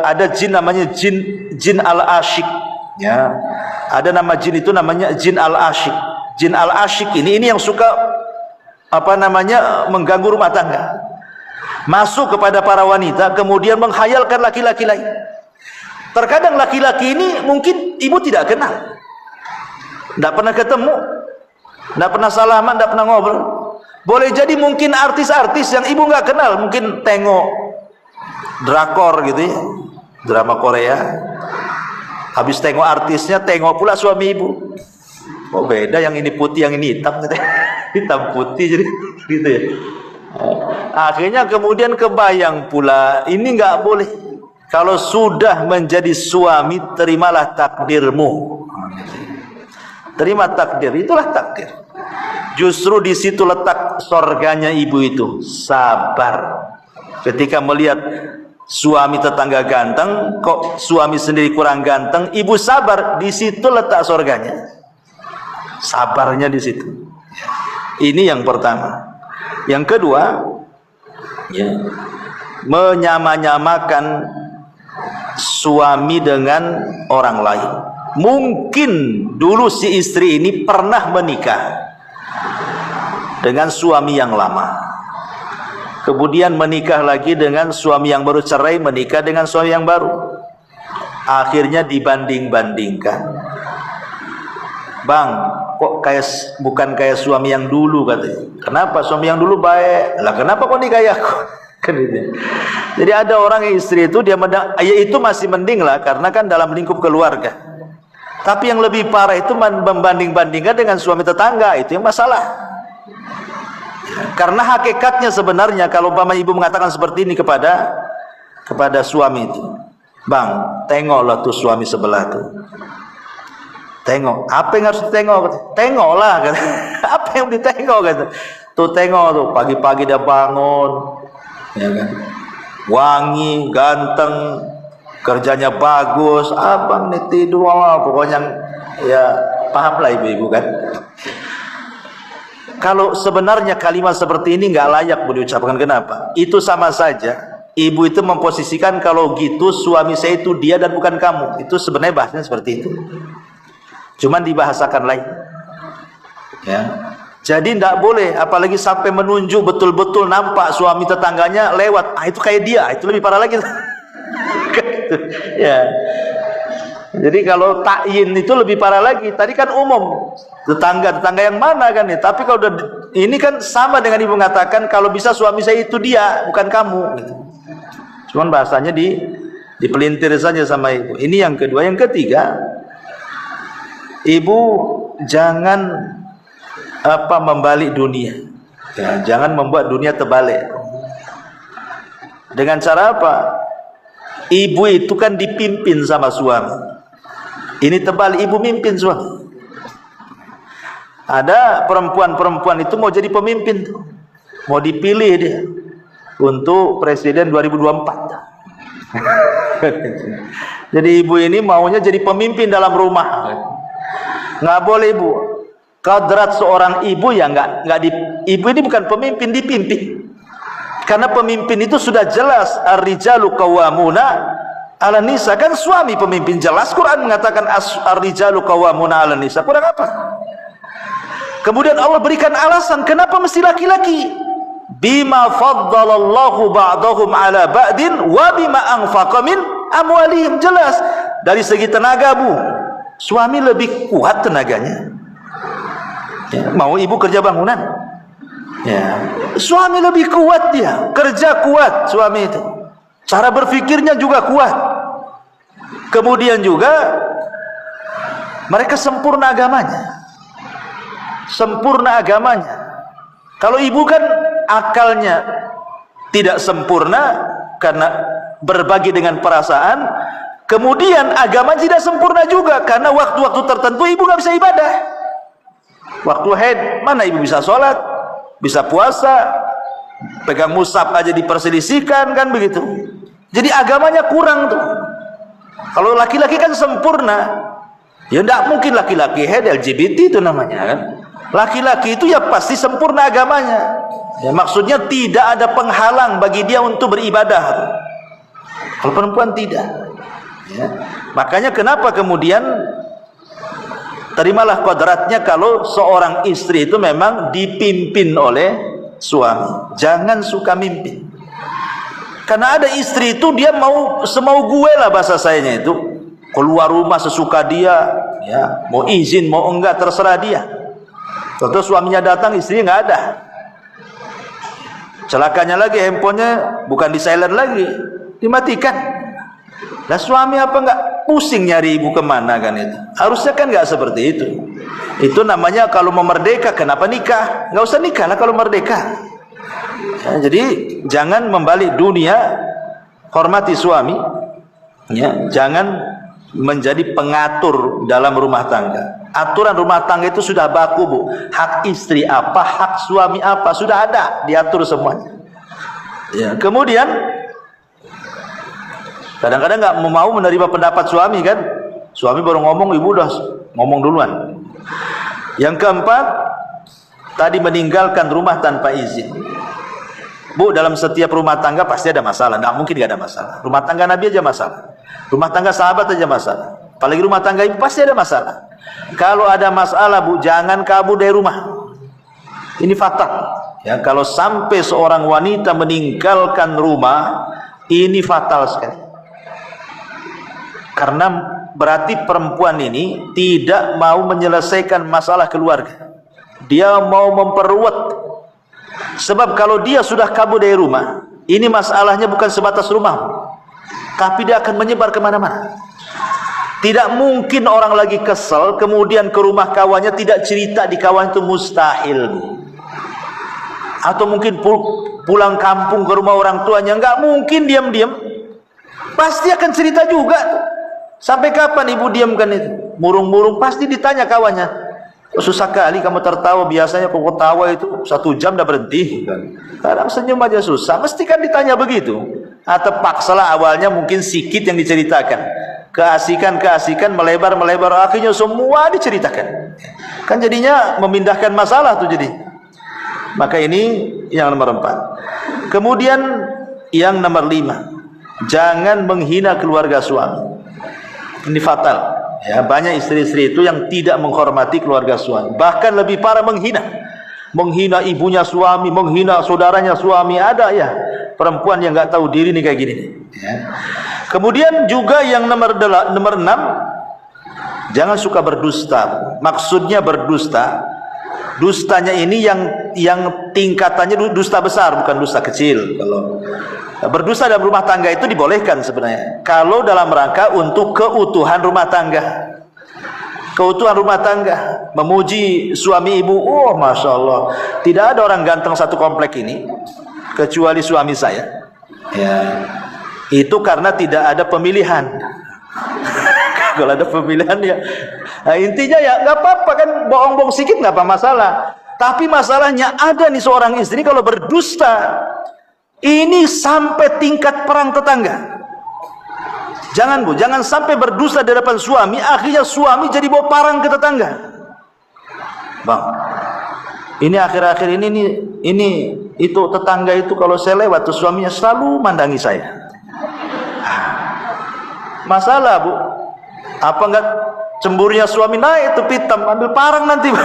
ada jin namanya jin al-asyik. Ya, ada nama jin itu namanya jin al-asyik. Jin al-asyik ini yang suka mengganggu rumah tangga. Masuk kepada para wanita, kemudian menghayalkan laki-laki lain. Terkadang laki-laki ini mungkin ibu tidak kenal, tidak pernah ketemu, tidak pernah salaman, tidak pernah ngobrol. Boleh jadi mungkin artis-artis yang ibu nggak kenal, mungkin tengok drakor gitu ya, drama Korea. Habis tengok artisnya, tengok pula suami ibu. Oh beda, yang ini putih, yang ini hitam, hitam putih jadi gitu ya. Akhirnya kemudian kebayang pula, ini nggak boleh. Kalau sudah menjadi suami, terimalah takdirmu. Terima takdir, itulah takdir. Justru di situ letak sorganya ibu itu, sabar. Ketika melihat suami tetangga ganteng, kok suami sendiri kurang ganteng, ibu sabar, di situ letak sorganya. Sabarnya di situ. Ini yang pertama. Yang kedua, ya, menyama-nyamakan suami dengan orang lain. Mungkin dulu si istri ini pernah menikah dengan suami yang lama, kemudian menikah lagi dengan suami yang baru, cerai, menikah dengan suami yang baru. Akhirnya dibanding-bandingkan. Bang, kok bukan kayak suami yang dulu katanya. Kenapa suami yang dulu baik? Lah kenapa kok nikah aku? Kan gitu. Jadi ada orang yang istri itu dia ya itu masih mending lah, karena kan dalam lingkup keluarga. Tapi yang lebih parah itu membanding-bandingkan dengan suami tetangga, itu yang masalah. Karena hakikatnya sebenarnya kalau umpama ibu mengatakan seperti ini kepada suami itu, bang, tengoklah tuh suami sebelah tuh. Tengok, apa yang harus ditengok? Tengoklah, kan? Apa yang ditengok? Kan? Tuh tengok tuh, pagi-pagi dia bangun, ya kan? Wangi, ganteng, kerjanya bagus, abang nih tidur, pokoknya ya pahamlah ibu-ibu kan. Kalau sebenarnya kalimat seperti ini nggak layak diucapkan. Kenapa? Itu sama saja ibu itu memposisikan kalau gitu suami saya itu dia dan bukan kamu. Itu sebenarnya bahasanya seperti itu, cuman dibahasakan lain. Ya. Jadi tidak boleh, apalagi sampai menunjuk betul-betul nampak suami tetangganya lewat. Itu kayak dia, itu lebih parah lagi. Ya. Jadi kalau takyin itu lebih parah lagi. Tadi kan umum, tetangga yang mana kan ya. Tapi kalau ini kan sama dengan ibu mengatakan kalau bisa suami saya itu dia, bukan kamu. Gitu. Cuman bahasanya dipelintir saja sama ibu. Ini yang kedua. Yang ketiga, ibu jangan membalik dunia. Ya, jangan membuat dunia terbalik. Dengan cara apa? Ibu itu kan dipimpin sama suami. Ini terbalik, ibu mimpin suami. Ada perempuan-perempuan itu mau jadi pemimpin, mau dipilih dia untuk presiden 2024. Jadi ibu ini maunya jadi pemimpin dalam rumah. Nggak boleh ibu. Kadrat seorang ibu ya ibu ini bukan pemimpin, dipimpin. Karena pemimpin itu sudah jelas, ar-rijalu qawwamuna 'alan nisa, kan suami pemimpin, jelas Quran mengatakan ar-rijalu qawwamuna 'alan nisa. Kurang apa? Kemudian Allah berikan alasan kenapa mesti laki-laki. Bima faddalallahu ba'dahum 'ala ba'din wa bima anfaqa min amwalihim. Jelas dari segi tenaga bu, suami lebih kuat tenaganya. Ya, mau ibu kerja bangunan, ya, suami lebih kuat, dia kerja kuat suami itu, cara berpikirnya juga kuat. Kemudian juga mereka sempurna agamanya. Sempurna agamanya. Kalau ibu kan akalnya tidak sempurna karena berbagi dengan perasaan, kemudian agama tidak sempurna juga karena waktu-waktu tertentu ibu nggak bisa ibadah. Waktu haid mana ibu bisa sholat, bisa puasa, pegang mushaf aja diperselisihkan, kan begitu. Jadi agamanya kurang tuh. Kalau laki-laki kan sempurna, ya tidak mungkin laki-laki haid LGBT itu namanya kan. Laki-laki itu ya pasti sempurna agamanya. Ya, maksudnya tidak ada penghalang bagi dia untuk beribadah. Kalau perempuan tidak. Ya. Makanya kenapa kemudian terimalah kodratnya kalau seorang istri itu memang dipimpin oleh suami. Jangan suka mimpin. Karena ada istri itu dia mau semau gue lah bahasa sayanya itu. Keluar rumah sesuka dia, ya, mau izin mau enggak terserah dia. Contoh suaminya datang, istrinya nggak ada. Celakanya lagi handphonenya bukan di silent lagi, dimatikan. Nah suami apa nggak pusing nyari ibu kemana kan itu? Harusnya kan nggak seperti itu. Itu namanya kalau mau merdeka, kenapa nikah? Nggak usah nikah lah kalau merdeka. Ya, jadi jangan membalik dunia, hormati suami. Ya, jangan menjadi pengatur dalam rumah tangga. Aturan rumah tangga itu sudah baku, Bu. Hak istri apa, hak suami apa, sudah ada, diatur semuanya. Ya, kemudian kadang-kadang nggak mau menerima pendapat suami kan. Suami baru ngomong, ibu udah ngomong duluan. Yang keempat, tadi meninggalkan rumah tanpa izin. Bu, dalam setiap rumah tangga pasti ada masalah. Nggak mungkin nggak ada masalah. Rumah tangga Nabi aja masalah. Rumah tangga sahabat aja masalah. Apalagi rumah tangga ibu pasti ada masalah. Kalau ada masalah, Bu, jangan kabur dari rumah. Ini fatal. Ya, kalau sampai seorang wanita meninggalkan rumah, ini fatal sekali. Karena berarti perempuan ini tidak mau menyelesaikan masalah keluarga. Dia mau memperluat. Sebab kalau dia sudah kabur dari rumah, ini masalahnya bukan sebatas rumah, tapi dia akan menyebar kemana-mana. Tidak mungkin orang lagi kesel kemudian ke rumah kawannya tidak cerita di kawan, itu mustahil. Atau mungkin pulang kampung ke rumah orang tuanya, nggak mungkin diam-diam, pasti akan cerita juga. Sampai kapan ibu diamkan itu? Murung-murung pasti ditanya kawannya. Susah kali kamu tertawa, biasanya pokok tawa itu 1 jam dah berhenti. Kadang senyum aja susah, mesti kan ditanya begitu. Atau paksalah awalnya mungkin sedikit yang diceritakan. Keasikan melebar, akhirnya semua diceritakan. Kan jadinya memindahkan masalah tuh jadi. Maka ini yang nomor 4. Kemudian yang nomor 5, jangan menghina keluarga suami. Ini fatal. Ya, banyak istri-istri itu yang tidak menghormati keluarga suami, bahkan lebih parah menghina ibunya suami, menghina saudaranya suami. Ada ya perempuan yang nggak tahu diri nih kayak gini. Ya. Kemudian juga yang nomor 6, jangan suka berdusta. Maksudnya berdusta, dustanya ini yang tingkatannya dusta besar, bukan dusta kecil. Kalau berdusta dalam rumah tangga itu dibolehkan sebenarnya, kalau dalam rangka untuk keutuhan rumah tangga. Keutuhan rumah tangga, memuji suami ibu. Oh, masya Allah, tidak ada orang ganteng satu komplek ini kecuali suami saya. Ya, itu karena tidak ada pemilihan. Kalau ada pemilihan ya, nah, intinya ya nggak apa-apa kan, bohong-bohong sedikit nggak apa masalah. Tapi masalahnya ada nih seorang istri kalau berdusta. Ini sampai tingkat perang tetangga. Jangan, Bu, jangan sampai berdusta di hadapan suami, akhirnya suami jadi bawa parang ke tetangga. Bang, ini akhir-akhir ini itu tetangga itu kalau saya lewat tuh suaminya selalu mandangi saya. Masalah, Bu. Apa enggak cemburunya suami naik itu pitam, ambil parang nanti.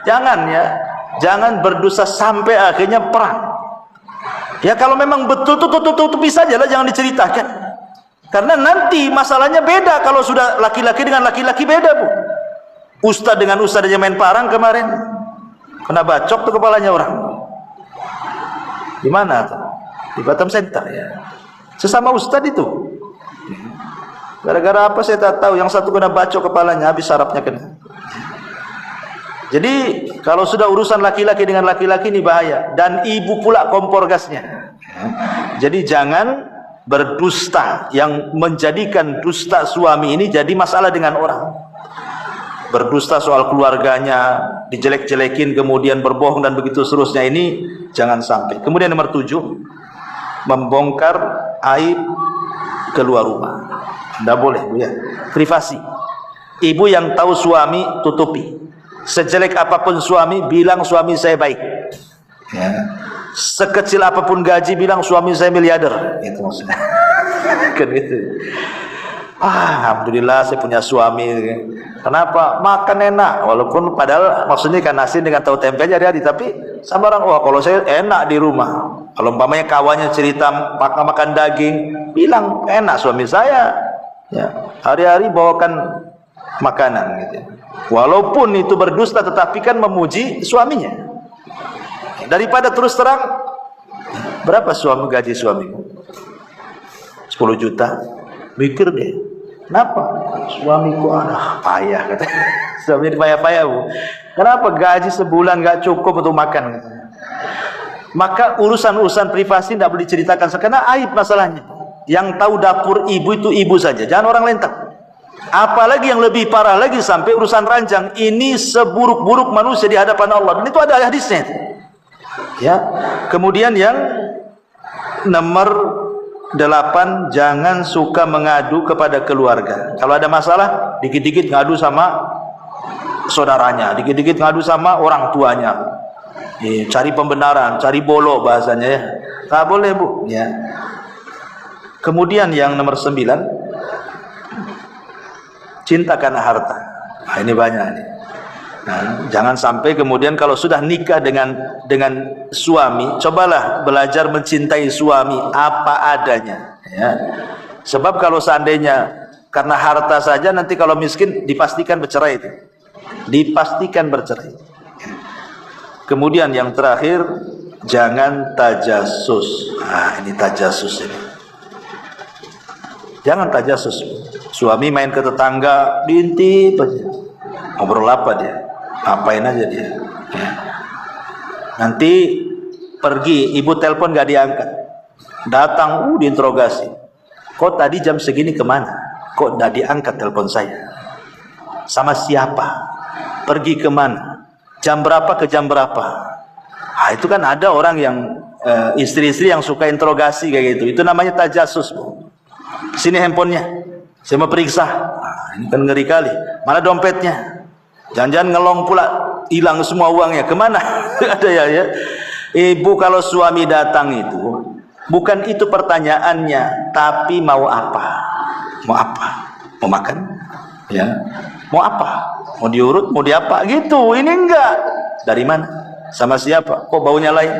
Jangan ya. Jangan berdosa sampai akhirnya perang. Ya kalau memang betul tutupi saja lah, jangan diceritakan. Karena nanti masalahnya beda kalau sudah laki-laki dengan laki-laki, beda, Bu. Ustadz dengan ustadz aja main parang kemarin. Kena bacok tuh kepalanya orang. Di mana tuh? Di Batam Center ya. Sesama ustadz itu. Gara-gara apa saya tak tahu. Yang satu kena bacok kepalanya, habis sarafnya kena. Jadi kalau sudah urusan laki-laki dengan laki-laki ini bahaya. Dan ibu pula kompor gasnya. Jadi jangan berdusta, yang menjadikan dusta suami ini jadi masalah dengan orang. Berdusta soal keluarganya, dijelek-jelekin, kemudian berbohong dan begitu seterusnya, ini jangan sampai. Kemudian nomor 7, membongkar aib keluar rumah. Tidak boleh, Bu, ya. Privasi. Ibu yang tahu suami, tutupi. Sejelek apapun suami, bilang suami saya baik. Ya. Sekecil apapun gaji, bilang suami saya miliarder. Itu maksudnya. Kan itu. Alhamdulillah saya punya suami. Kenapa? Makan enak. Walaupun padahal maksudnya ikan asin dengan tahu tempe aja hari-hari. Tapi sama orang, wah kalau saya enak di rumah. Kalau umpamanya kawannya cerita makan daging, bilang enak suami saya. Ya, hari-hari bawakan makanan gitu. Walaupun itu berdusta, tetapi kan memuji suaminya. Daripada terus terang, berapa gaji suamimu? 10 juta. Mikir deh, kenapa? Suamiku payah kata. Suami payah-payah, Bu. Kenapa gaji sebulan gak cukup untuk makan? Kata. Maka urusan-urusan privasi tidak boleh diceritakan, karena aib masalahnya. Yang tahu dapur ibu itu ibu saja, jangan orang lain tahu. Apalagi yang lebih parah lagi sampai urusan ranjang. Ini seburuk-buruk manusia di hadapan Allah. Dan itu ada hadisnya. Ya. Kemudian yang nomor 8, jangan suka mengadu kepada keluarga. Kalau ada masalah, dikit-dikit ngadu sama saudaranya, dikit-dikit ngadu sama orang tuanya. Cari pembenaran, cari bolo bahasanya, ya. Tak boleh, Bu, ya. Kemudian yang nomor 9, cinta karena harta. Nah, ini banyak nih. Nah, jangan sampai kemudian kalau sudah nikah dengan suami, cobalah belajar mencintai suami apa adanya, ya. Sebab kalau seandainya karena harta saja, nanti kalau miskin dipastikan bercerai itu. Dipastikan bercerai. Kemudian yang terakhir, jangan tajasus. Nah, ini tajasus ini. Jangan tajasus. Suami main ke tetangga, diintip aja. Ngobrol apa dia? Apain aja dia. Ya. Nanti pergi, ibu telepon gak diangkat. Datang, diinterogasi. Kok tadi jam segini kemana? Kok gak diangkat telepon saya? Sama siapa? Pergi kemana? Jam berapa ke jam berapa? Nah, itu kan ada orang yang istri-istri yang suka interogasi kayak gitu. Itu namanya tajasus, Bu. Sini handphonenya, saya mau periksa. Nah, ini kan ngeri kali. Mana dompetnya? Jangan-jangan ngelong pula, hilang semua uangnya. Kemana? Ada ya. Ibu kalau suami datang itu, bukan itu pertanyaannya, tapi mau apa? Mau apa? Mau makan? Ya. Mau apa? Mau diurut? Mau diapa? Gitu. Ini enggak. Dari mana? Sama siapa? Kok baunya lain?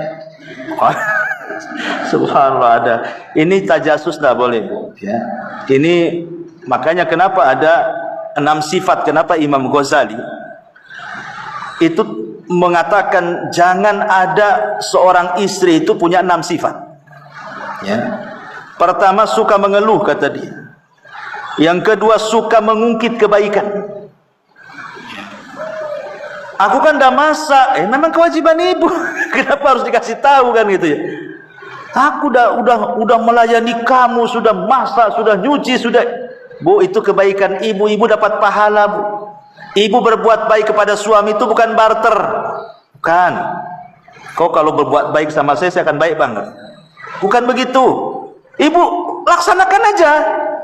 Subhanallah, ada. Ini tajasus tidak boleh, Bu. Ya. Ini makanya kenapa ada 6 sifat. Kenapa Imam Ghazali itu mengatakan jangan ada seorang istri itu punya 6 sifat. Ya. Pertama, suka mengeluh, kata dia. Yang kedua, suka mengungkit kebaikan. Aku kan udah masak, memang kewajiban ibu. Kenapa harus dikasih tahu kan gitu ya? Aku udah melayani kamu, sudah masak, sudah nyuci, sudah. Bu, itu kebaikan ibu, ibu dapat pahala, Bu. Ibu berbuat baik kepada suami itu bukan barter. Bukan. Kau kalau berbuat baik sama saya akan baik banget. Bukan begitu. Ibu laksanakan aja.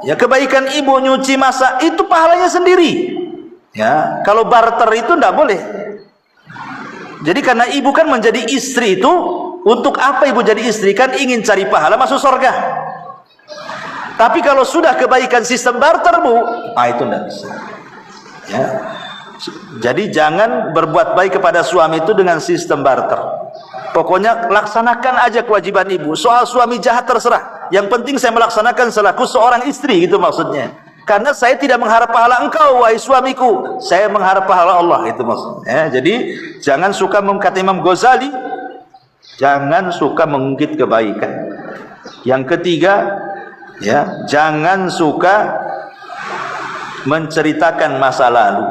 Ya, kebaikan ibu nyuci, masak itu pahalanya sendiri. Ya, kalau barter itu tidak boleh. Jadi karena ibu kan menjadi istri itu, untuk apa ibu jadi istri? Kan ingin cari pahala masuk surga. Tapi kalau sudah kebaikan sistem barter, Bu, itu tidak bisa. Ya. Jadi jangan berbuat baik kepada suami itu dengan sistem barter. Pokoknya laksanakan aja kewajiban ibu. Soal suami jahat terserah. Yang penting saya melaksanakan selaku seorang istri, gitu maksudnya. Karena saya tidak mengharap pahala engkau, wahai suamiku. Saya mengharap pahala Allah, itu maksudnya. Jadi jangan suka, kata Imam Ghazali, jangan suka mengungkit kebaikan. Yang ketiga, ya, jangan suka menceritakan masa lalu.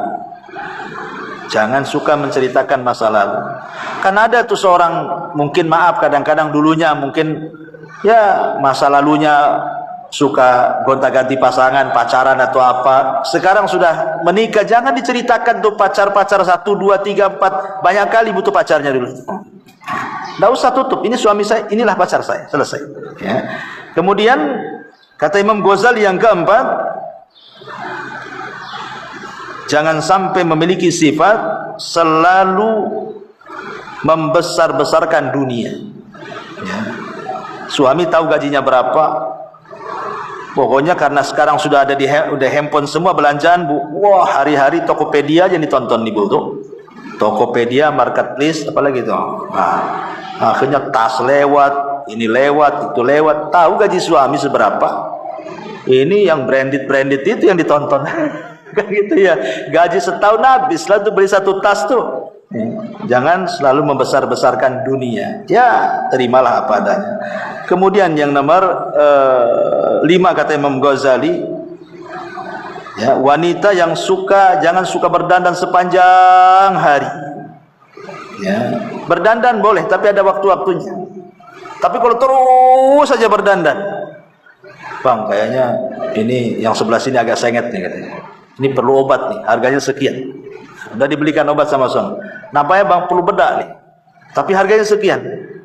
Jangan suka menceritakan masa lalu. Kan ada tuh seorang, mungkin maaf kadang-kadang dulunya mungkin ya masa lalunya suka gonta-ganti pasangan, pacaran atau apa. Sekarang sudah menikah, jangan diceritakan tuh pacar-pacar 1, 2, 3, 4. Banyak kali butuh pacarnya dulu. Tidak usah tutup, ini suami saya, inilah pacar saya, selesai ya. Kemudian kata Imam Ghazali yang keempat, jangan sampai memiliki sifat selalu membesar-besarkan dunia ya. Suami tahu gajinya berapa, pokoknya karena sekarang sudah ada udah handphone semua belanjaan bu, wah hari-hari Tokopedia aja ditonton nih bu tuh, Tokopedia, Marketplace, apalagi tuh. Nah, akhirnya tas lewat, ini lewat, itu lewat. Tahu gaji suami seberapa? Ini yang branded itu yang ditonton. Kan gitu ya. Gaji setahun habis lah tuh beli satu tas tuh. Jangan selalu membesar-besarkan dunia. Ya, terimalah apa adanya. Kemudian yang nomor 5 kata Imam Ghazali, ya, wanita yang jangan suka berdandan sepanjang hari. Ya, berdandan boleh tapi ada waktu-waktunya. Tapi kalau terus saja berdandan, bang, kayaknya ini yang sebelah sini agak sengit nih katanya. Ini perlu obat nih, harganya sekian. Udah dibelikan obat sama suami. Nampaknya bang perlu bedak nih, tapi harganya sekian.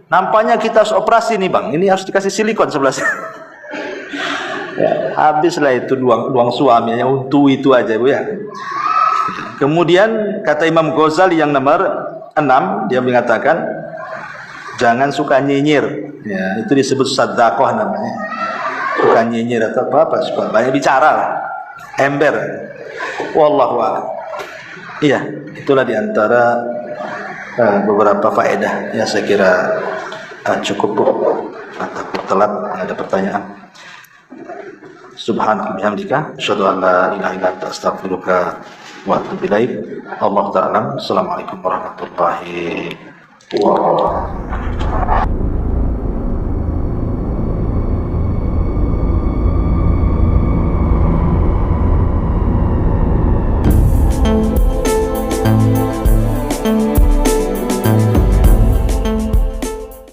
Nampaknya kita harus operasi nih bang, ini harus dikasih silikon sebelah sini. Ya, habislah itu luang suaminya untuk itu aja bu ya. Kemudian kata Imam Ghazali yang nomor 6, dia mengatakan jangan suka nyinyir ya, itu disebut sadaqah namanya. Suka nyinyir atau apa suka banyak bicara lah, ember. Wallahu a'lam. Iya, itulah diantara beberapa faedah ya, saya kira cukup bu. Takut telat ada pertanyaan. Subhanallah bihamdika asyhadu an la ilaha illa anta astaghfiruka wa atubu ilaik. Allahu ta'ala. Assalamualaikum warahmatullahi wabarakatuh.